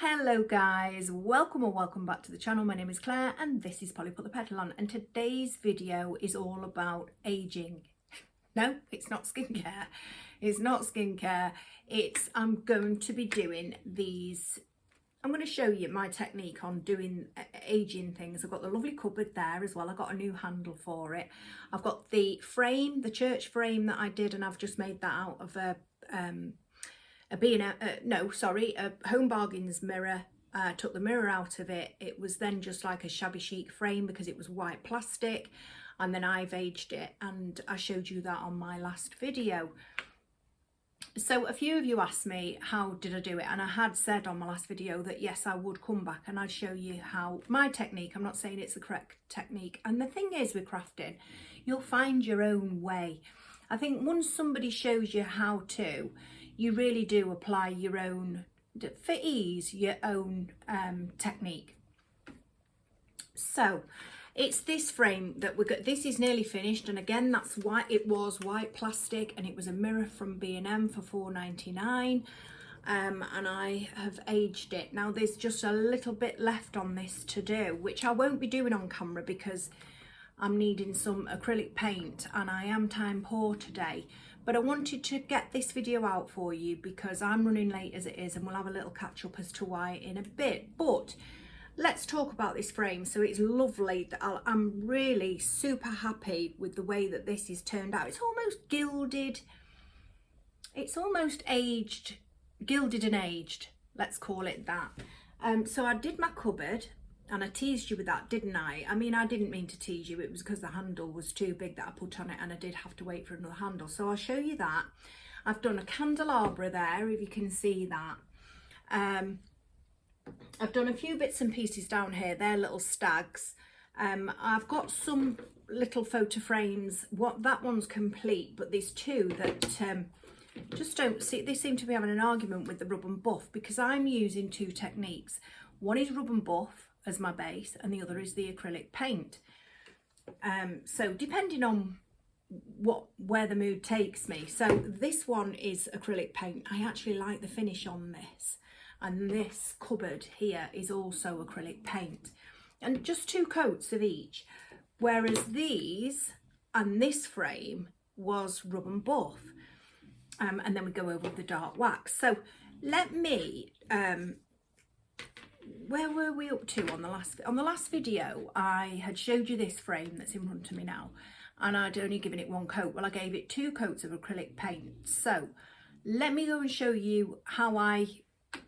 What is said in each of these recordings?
Hello guys, welcome or welcome back to the channel. My name is Claire and this is Polly Put the Petal On, and today's video is all about aging. No, it's not skincare. It's not skincare. I'm going to be doing these. I'm going to show you my technique on doing aging things. I've got the lovely cupboard there as well. I've got a new handle for it. I've got the frame, the church frame that I did, and I've just made that out of a Home Bargains mirror. Took the mirror out of it. It was then just like a shabby chic frame because it was white plastic, and then I've aged it, and I showed you that on my last video. So a few of you asked me how did I do it, and I had said on my last video that yes, I would come back and I'd show you how my technique. I'm not saying it's the correct technique, and the thing is with crafting, you'll find your own way. I think once somebody shows you how to, you really do apply your own, for ease, your own technique. So it's this frame that we got. This is nearly finished, and again, that's why it was white plastic, and it was a mirror from B&M for £4.99, and I have aged it. Now there's just a little bit left on this to do, which I won't be doing on camera because I'm needing some acrylic paint and I am time poor today. But I wanted to get this video out for you because I'm running late as it is, and we'll have a little catch up as to why in a bit. But let's talk about this frame. So it's lovely. I'm really super happy with the way that this is turned out. It's almost gilded. It's almost aged, gilded and aged. Let's call it that. So I did my cupboard. And I teased you with that, didn't I? I mean, I didn't mean to tease you. It was because the handle was too big that I put on it, and I did have to wait for another handle. So I'll show you that. I've done a candelabra there, if you can see that. I've done a few bits and pieces down here. They're little stags. I've got some little photo frames. That one's complete, but there's two that just don't see. They seem to be having an argument with the rub and buff because I'm using two techniques. One is rub and buff as my base, and the other is the acrylic paint. So depending on where the mood takes me. So this one is acrylic paint. I actually like the finish on this, and this cupboard here is also acrylic paint, and just two coats of each, whereas these and this frame was rub and buff, and then we go over the dark wax. So let me where were we up to on the last video? I had showed you this frame that's in front of me now, and I'd only given it one coat. Well, I gave it two coats of acrylic paint. So let me go and show you how I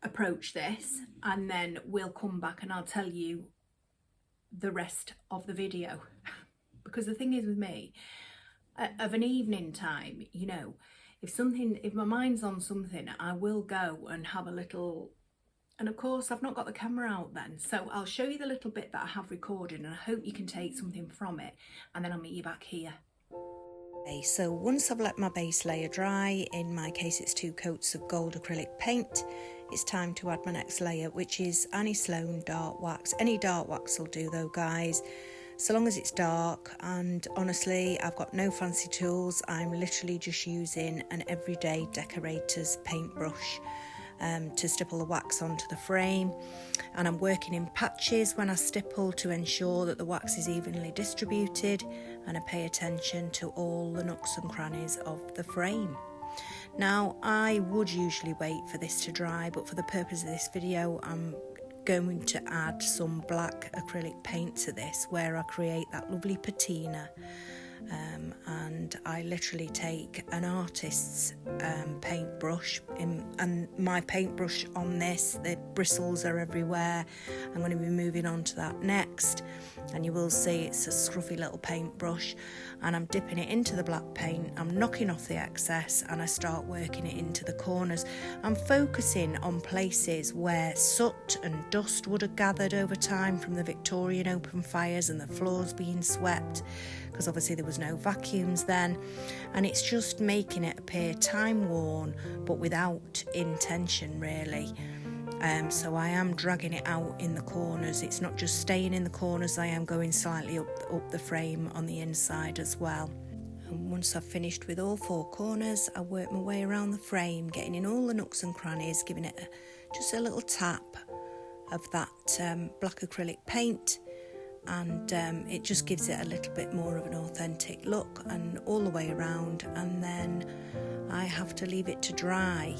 approach this, and then we'll come back and I'll tell you the rest of the video. Because the thing is with me, of an evening time, you know, if my mind's on something, I will go and have a little. And of course, I've not got the camera out then, so I'll show you the little bit that I have recorded, and I hope you can take something from it, and then I'll meet you back here. Okay, so once I've let my base layer dry, in my case it's two coats of gold acrylic paint, it's time to add my next layer, which is Annie Sloan dark wax. Any dark wax will do though, guys, so long as it's dark. And honestly, I've got no fancy tools. I'm literally just using an everyday decorator's paintbrush to stipple the wax onto the frame, and I'm working in patches when I stipple to ensure that the wax is evenly distributed, and I pay attention to all the nooks and crannies of the frame. Now, I would usually wait for this to dry, but for the purpose of this video I'm going to add some black acrylic paint to this, where I create that lovely patina. And I literally take an artist's paintbrush, and my paintbrush on this, the bristles are everywhere. I'm going to be moving on to that next, and you will see it's a scruffy little paintbrush, and I'm dipping it into the black paint. I'm knocking off the excess, and I start working it into the corners. I'm focusing on places where soot and dust would have gathered over time from the Victorian open fires and the floors being swept, because obviously there was no vacuums then, and it's just making it appear time worn but without intention really. So I am dragging it out in the corners. It's not just staying in the corners, I am going slightly up the frame on the inside as well. And once I've finished with all four corners, I work my way around the frame, getting in all the nooks and crannies, giving it just a little tap of that black acrylic paint, and it just gives it a little bit more of an authentic look, and all the way around. And then I have to leave it to dry,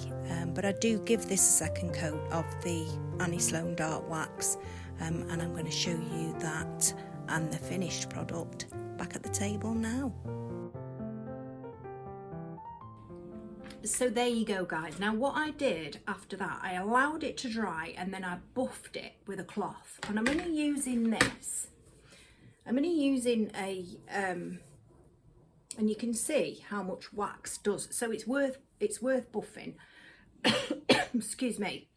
but I do give this a second coat of the Annie Sloan Dark Wax, and I'm going to show you that and the finished product back at the table now. So there you go, guys. Now what I did after that, I allowed it to dry and then I buffed it with a cloth, and I'm only using this. I'm only using a and you can see how much wax does, so it's worth buffing. Excuse me.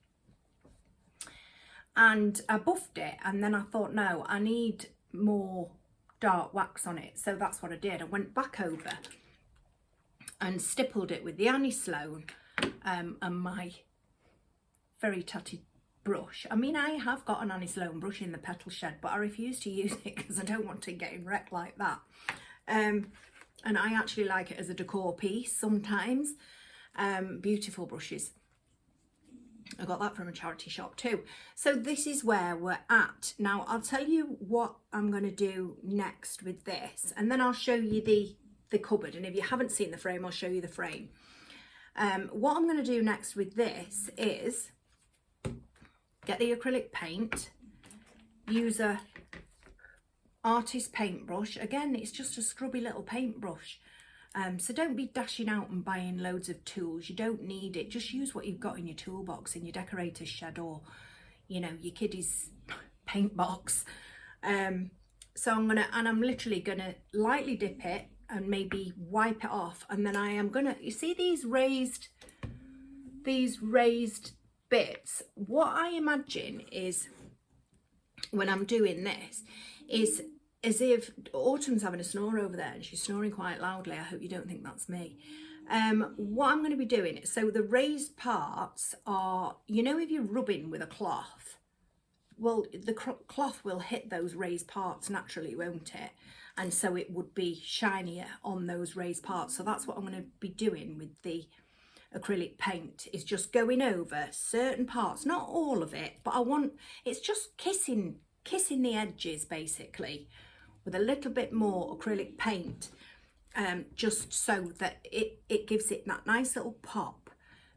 And I buffed it, and then I thought, no, I need more dark wax on it, so that's what I did. I went back over and stippled it with the Annie Sloan and my very tatty brush. I mean, I have got an Annie Sloan brush in the petal shed, but I refuse to use it because I don't want to get wrecked like that. And I actually like it as a decor piece sometimes. Beautiful brushes. I got that from a charity shop too. So this is where we're at. Now I'll tell you what I'm going to do next with this, and then I'll show you the cupboard, and if you haven't seen the frame, I'll show you the frame. What I'm going to do next with this is get the acrylic paint, use a artist paintbrush. Again, it's just a scrubby little paintbrush, so don't be dashing out and buying loads of tools. You don't need it. Just use what you've got in your toolbox, in your decorator's shed, or you know, your kiddie's paint box. So I'm literally gonna lightly dip it and maybe wipe it off, and then I am gonna, you see these raised bits, what I imagine is when I'm doing this is as if Autumn's having a snore over there, and she's snoring quite loudly. I hope you don't think that's me. What I'm going to be doing, so the raised parts are, you know, if you're rubbing with a cloth, well, the cloth will hit those raised parts naturally, won't it? And so it would be shinier on those raised parts. So that's what I'm going to be doing with the acrylic paint, is just going over certain parts, not all of it, but it's just kissing the edges basically with a little bit more acrylic paint, just so that it gives it that nice little pop,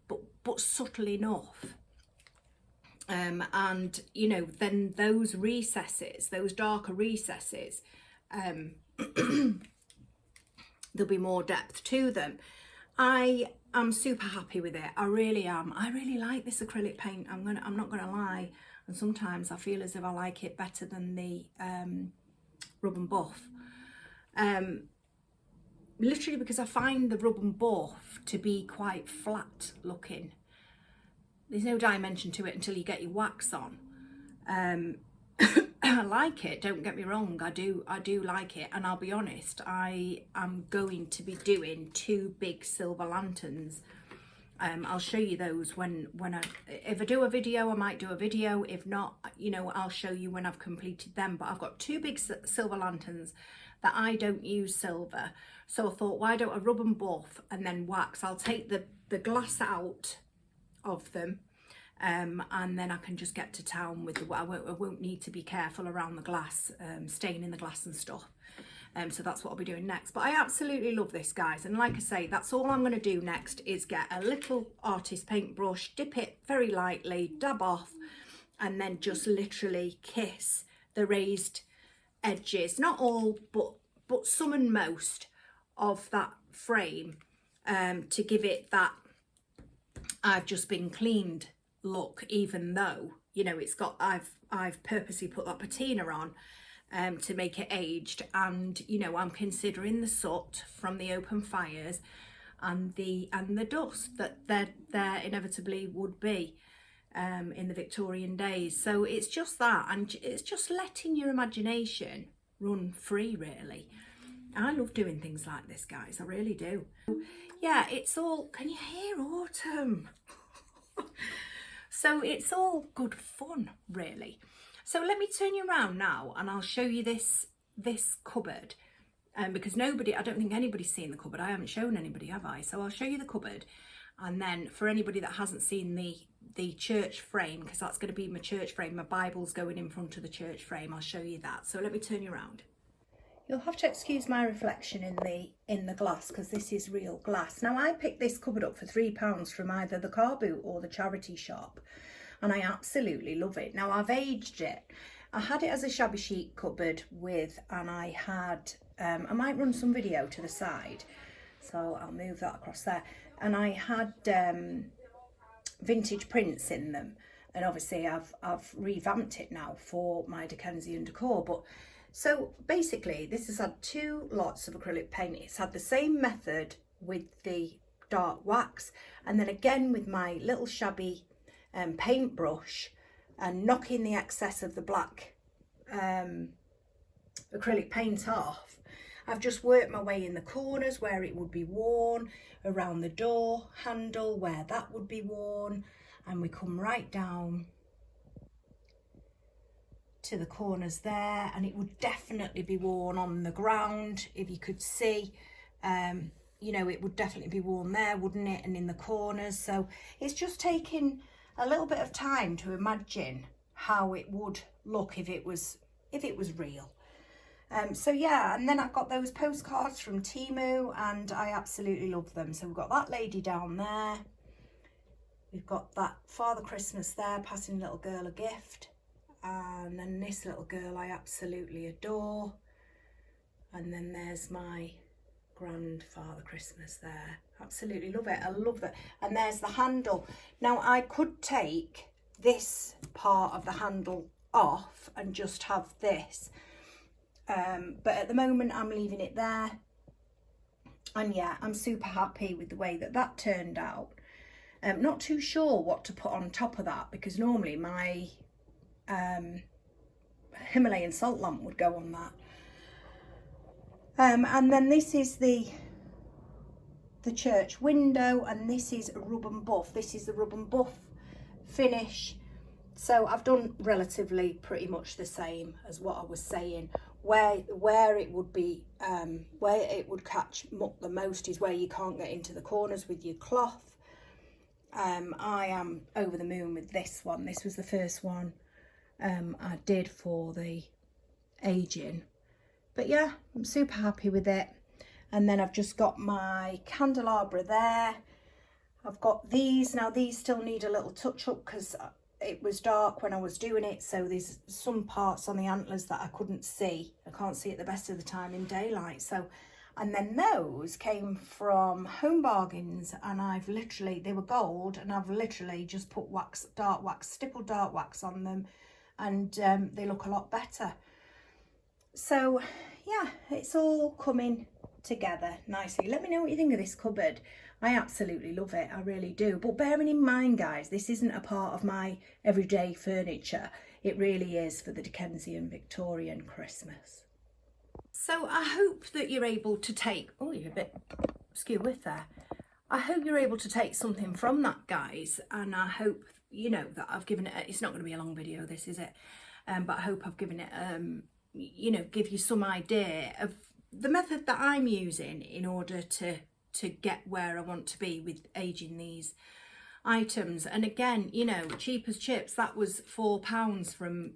but subtle enough. And you know, then those recesses, those darker recesses, there'll be more depth to them. I am super happy with it. I really am. I really like this acrylic paint. I'm not gonna lie. And sometimes I feel as if I like it better than the rub and buff. Literally because I find the rub and buff to be quite flat looking. There's no dimension to it until you get your wax on. I like it, don't get me wrong, I do like it, and I'll be honest, I am going to be doing 2 big silver lanterns. I'll show you those if I do a video, I might do a video. If not, you know, I'll show you when I've completed them. But I've got 2 big silver lanterns that I don't use silver, so I thought, why don't I rub and buff and then wax? I'll take the glass out of them, and then I can just get to town with I won't need to be careful around the glass, staining the glass and stuff. So that's what I'll be doing next. But I absolutely love this, guys, and like I say, that's all I'm going to do next, is get a little artist paintbrush, dip it very lightly, dab off, and then just literally kiss the raised edges, not all, but some and most of that frame, to give it that I've just been cleaned look, even though, you know, it's got, I've purposely put that patina on to make it aged, and you know, I'm considering the soot from the open fires and the dust that there inevitably would be in the Victorian days. So it's just that, and it's just letting your imagination run free, really. I love doing things like this, guys, I really do. Yeah, it's all, can you hear Autumn? So it's all good fun, really. So let me turn you around now and I'll show you this cupboard, because I don't think anybody's seen the cupboard. I haven't shown anybody, have I? So I'll show you the cupboard, and then for anybody that hasn't seen the church frame, because that's going to be my church frame. My Bible's going in front of the church frame. I'll show you that. So let me turn you around. You'll have to excuse my reflection in the glass, because this is real glass. Now, I picked this cupboard up for £3 from either the car boot or the charity shop, and I absolutely love it. Now, I've aged it. I had it as a shabby chic cupboard and I had, I might run some video to the side, so I'll move that across there. And I had vintage prints in them, and obviously I've revamped it now for my Dickensian decor. But so basically this has had 2 lots of acrylic paint. It's had the same method with the dark wax, and then again with my little shabby paintbrush, and knocking the excess of the black acrylic paint off. I've just worked my way in the corners where it would be worn, around the door handle where that would be worn, and we come right down to the corners there, and it would definitely be worn on the ground if you could see. You know, it would definitely be worn there, wouldn't it, and in the corners. So it's just taking a little bit of time to imagine how it would look if it was real. So yeah, and then I've got those postcards from Temu, and I absolutely love them. So we've got that lady down there, we've got that Father Christmas there passing a little girl a gift, and then this little girl I absolutely adore, and then there's my grandfather Christmas there. Absolutely love it. I love that. And there's the handle. Now, I could take this part of the handle off and just have this, but at the moment I'm leaving it there. And yeah, I'm super happy with the way that turned out. Not too sure what to put on top of that, because normally my Himalayan salt lamp would go on that. And then this is the church window, and this is a rub and buff. This is the rub and buff finish. So I've done relatively pretty much the same as what I was saying. Where it would be, where it would catch muck the most is where you can't get into the corners with your cloth. I am over the moon with this one. This was the first one I did for the aging. But yeah, I'm super happy with it. And then I've just got my candelabra there. I've got these. Now these still need a little touch up because it was dark when I was doing it. So there's some parts on the antlers that I couldn't see. I can't see it the best of the time in daylight. So, and then those came from Home Bargains, and I've literally, they were gold, and I've literally just put wax, dark wax, stippled dark wax on them, and they look a lot better. So yeah, it's all coming together nicely. Let me know what you think of this cupboard. I absolutely love it, I really do. But bearing in mind, guys, this isn't a part of my everyday furniture. It really is for the Dickensian Victorian Christmas. So I hope that you're able to take, oh, you're a bit skew with there. I hope you're able to take something from that, guys. And I hope, you know, that I've given it, it's not going to be a long video, this, is it? But I hope I've given it, you know, give you some idea of the method that I'm using in order to get where I want to be with aging these items. And again, you know, cheap as chips, that was £4 from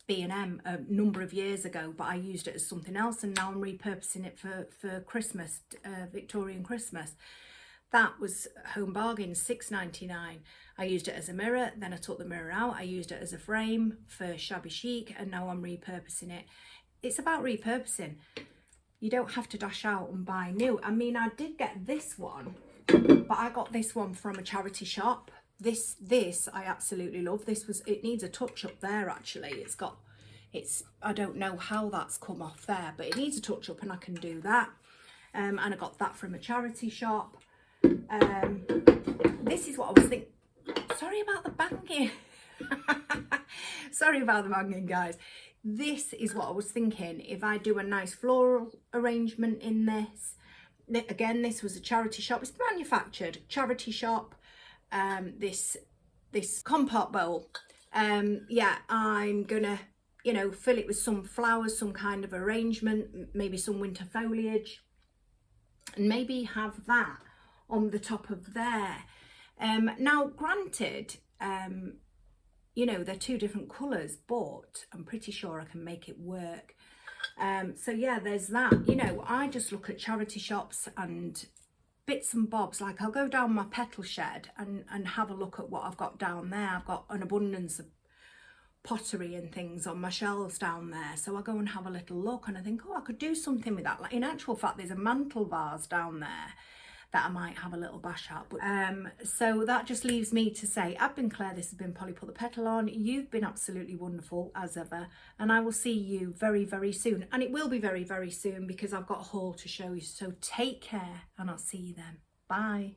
B&M a number of years ago, but I used it as something else, and now I'm repurposing it for Christmas, Victorian Christmas. That was Home Bargains, £6.99. I used it as a mirror, then I took the mirror out, I used it as a frame for shabby chic, and now I'm repurposing it. It's about repurposing. You don't have to dash out and buy new. I mean, I did get this one, but I got this one from a charity shop. This I absolutely love. This was, it needs a touch up there actually. It's I don't know how that's come off there, but it needs a touch up, and I can do that. And I got that from a charity shop. This is what I was thinking. Sorry about the banging. Sorry about the banging, guys. This is what I was thinking. If I do a nice floral arrangement in this. Again, this was a charity shop. It's manufactured charity shop. This compote bowl. Yeah, I'm gonna, you know, fill it with some flowers, some kind of arrangement, maybe some winter foliage, and maybe have that on the top of there. Now, granted, you know, they're two different colours, but I'm pretty sure I can make it work. So yeah, there's that. You know, I just look at charity shops and bits and bobs. Like, I'll go down my petal shed and have a look at what I've got down there. I've got an abundance of pottery and things on my shelves down there, so I go and have a little look and I think, oh, I could do something with that. Like, in actual fact, there's a mantle vase down there that I might have a little bash at. But, so that just leaves me to say, I've been Claire, this has been Polly Put the Petal On. You've been absolutely wonderful as ever, and I will see you very, very soon. And it will be very, very soon, because I've got a haul to show you. So take care, and I'll see you then. Bye.